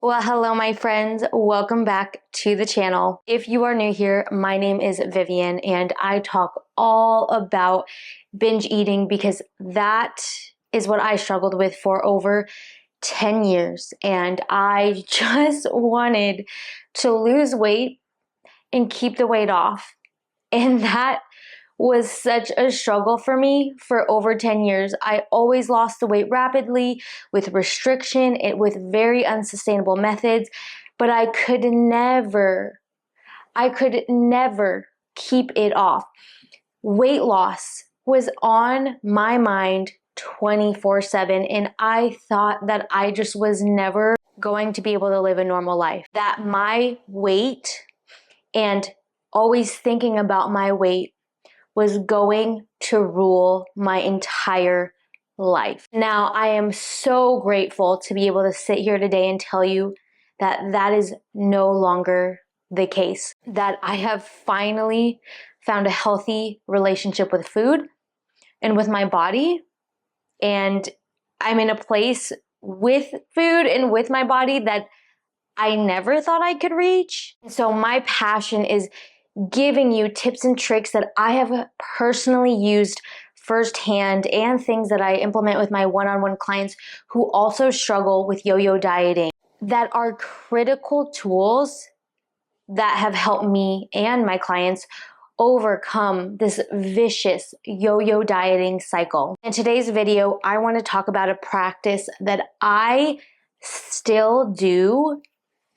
Well, hello, my friends. Welcome back to the channel. If you are new here, my name is Vivian, and I talk all about binge eating because that is what I struggled with for over 10 years. And I just wanted to lose weight and keep the weight off. And that was such a struggle for me for over 10 years. I always lost the weight rapidly with restriction, with very unsustainable methods, but I could never keep it off. Weight loss was on my mind 24/7, and I thought that I just was never going to be able to live a normal life. That my weight and always thinking about my weight was going to rule my entire life. Now, I am so grateful to be able to sit here today and tell you that that is no longer the case. That I have finally found a healthy relationship with food and with my body. And I'm in a place with food and with my body that I never thought I could reach. So my passion is giving you tips and tricks that I have personally used firsthand and things that I implement with my one-on-one clients who also struggle with yo-yo dieting that are critical tools that have helped me and my clients overcome this vicious yo-yo dieting cycle. In today's video, I want to talk about a practice that I still do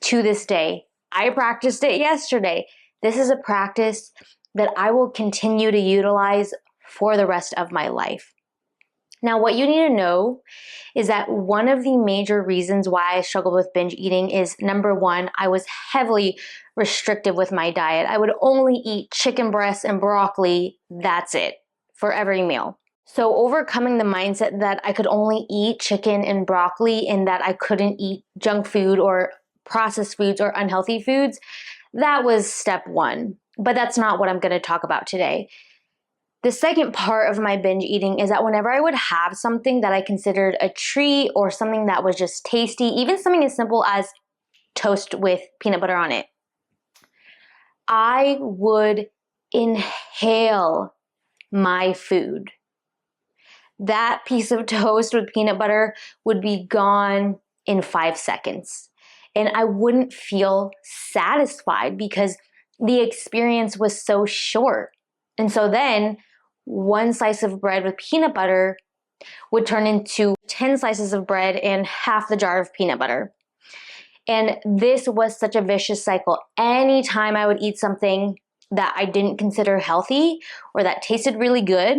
to this day. I practiced it yesterday. This is a practice that I will continue to utilize for the rest of my life. Now, what you need to know is that one of the major reasons why I struggled with binge eating is, number one, I was heavily restrictive with my diet. I would only eat chicken breasts and broccoli, that's it, for every meal. So overcoming the mindset that I could only eat chicken and broccoli and that I couldn't eat junk food or processed foods or unhealthy foods, that was step one. But that's not what I'm going to talk about today. The second part of my binge eating is that whenever I would have something that I considered a treat or something that was just tasty, even something as simple as toast with peanut butter on it, I would inhale my food. That piece of toast with peanut butter would be gone in 5 seconds. And I wouldn't feel satisfied because the experience was so short. And so then one slice of bread with peanut butter would turn into 10 slices of bread and half the jar of peanut butter. And this was such a vicious cycle. Anytime I would eat something that I didn't consider healthy or that tasted really good,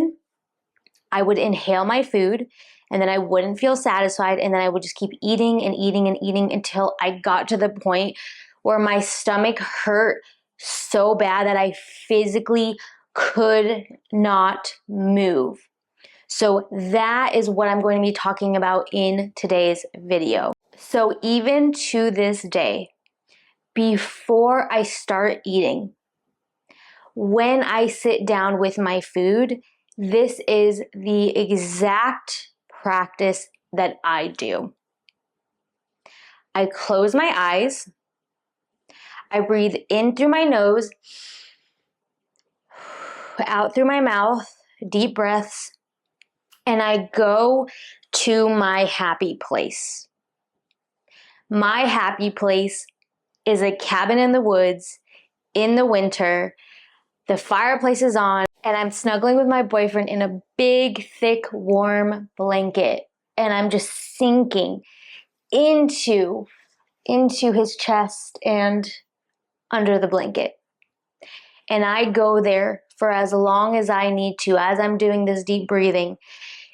I would inhale my food and then I wouldn't feel satisfied, and then I would just keep eating and eating and eating until I got to the point where my stomach hurt so bad that I physically could not move. So that is what I'm going to be talking about in today's video. So even to this day, before I start eating, when I sit down with my food, this is the exact practice that I do. I close my eyes, I breathe in through my nose, out through my mouth, deep breaths, and I go to my happy place. My happy place is a cabin in the woods in the winter. The fireplace is on, and I'm snuggling with my boyfriend in a big, thick, warm blanket, and I'm just sinking into his chest and under the blanket. And I go there for as long as I need to, as I'm doing this deep breathing,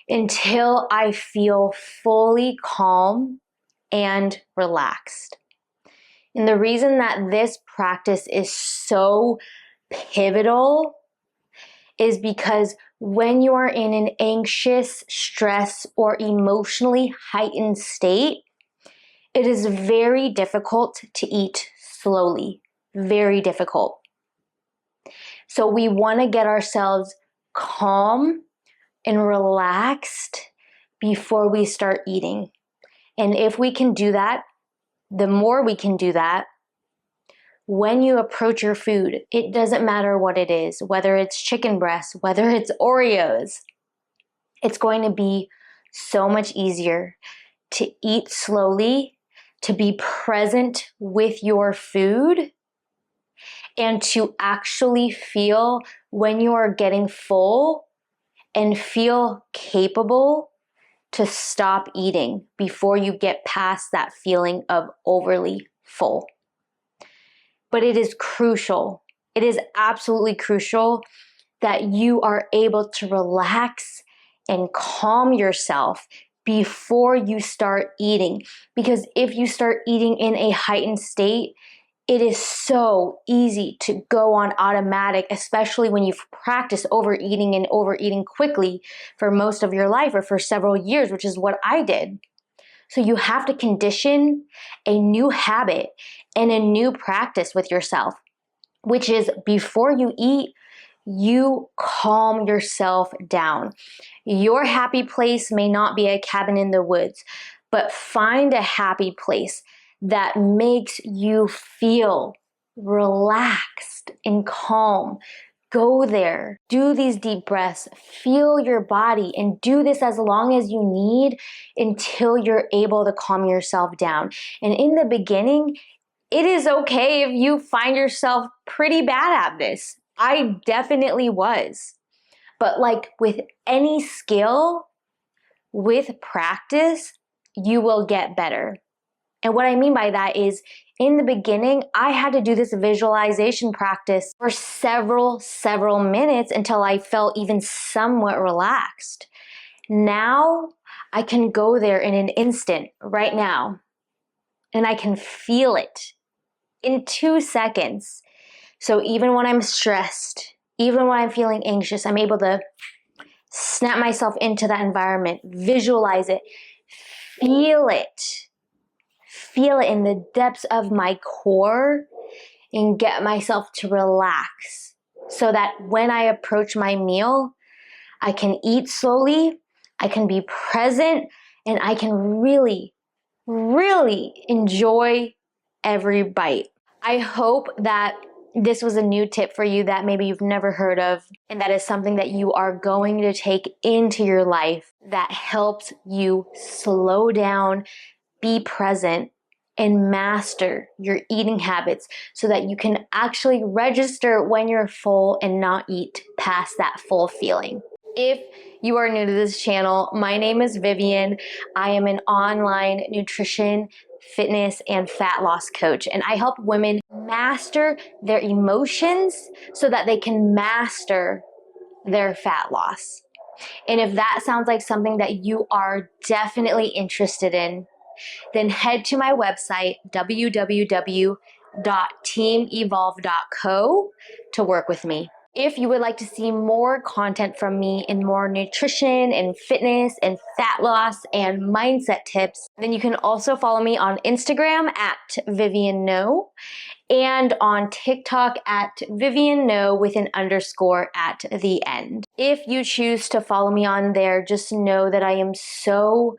until I feel fully calm and relaxed. And the reason that this practice is so pivotal is because when you are in an anxious, stress, or emotionally heightened state, it is very difficult to eat slowly, very difficult. So we want to get ourselves calm and relaxed before we start eating. And if we can do that, the more we can do that, when you approach your food, it doesn't matter what it is, whether it's chicken breast, whether it's Oreos, it's going to be so much easier to eat slowly, to be present with your food, and to actually feel when you are getting full and feel capable to stop eating before you get past that feeling of overly full. But it is crucial. It is absolutely crucial that you are able to relax and calm yourself before you start eating. Because if you start eating in a heightened state, it is so easy to go on automatic, especially when you've practiced overeating and overeating quickly for most of your life or for several years, which is what I did. So you have to condition a new habit and a new practice with yourself, which is before you eat, you calm yourself down. Your happy place may not be a cabin in the woods, but find a happy place that makes you feel relaxed and calm. Go there, do these deep breaths, feel your body, and do this as long as you need until you're able to calm yourself down. And in the beginning, it is okay if you find yourself pretty bad at this. I definitely was. But like with any skill, with practice, you will get better. And what I mean by that is, in the beginning, I had to do this visualization practice for several minutes until I felt even somewhat relaxed. Now, I can go there in an instant, right now, and I can feel it in 2 seconds. So even when I'm stressed, even when I'm feeling anxious, I'm able to snap myself into that environment, visualize it, feel it. Feel it in the depths of my core and get myself to relax so that when I approach my meal, I can eat slowly, I can be present, and I can really, really enjoy every bite. I hope that this was a new tip for you that maybe you've never heard of, and that is something that you are going to take into your life that helps you slow down, be present, and master your eating habits so that you can actually register when you're full and not eat past that full feeling. If you are new to this channel, my name is Vivian. I am an online nutrition, fitness, and fat loss coach, and I help women master their emotions so that they can master their fat loss. And if that sounds like something that you are definitely interested in, then head to my website, www.teamevolve.co, to work with me. If you would like to see more content from me in more nutrition and fitness and fat loss and mindset tips, then you can also follow me on Instagram at Vivian No and on TikTok at Vivian No with an underscore at the end. If you choose to follow me on there, just know that I am so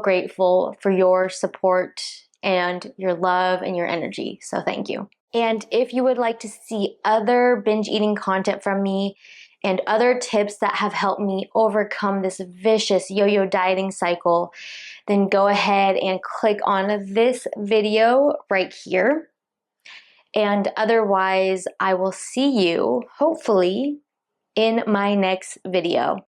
grateful for your support and your love and your energy. So thank you. And if you would like to see other binge eating content from me and other tips that have helped me overcome this vicious yo-yo dieting cycle, then go ahead and click on this video right here. And otherwise, I will see you, hopefully, in my next video.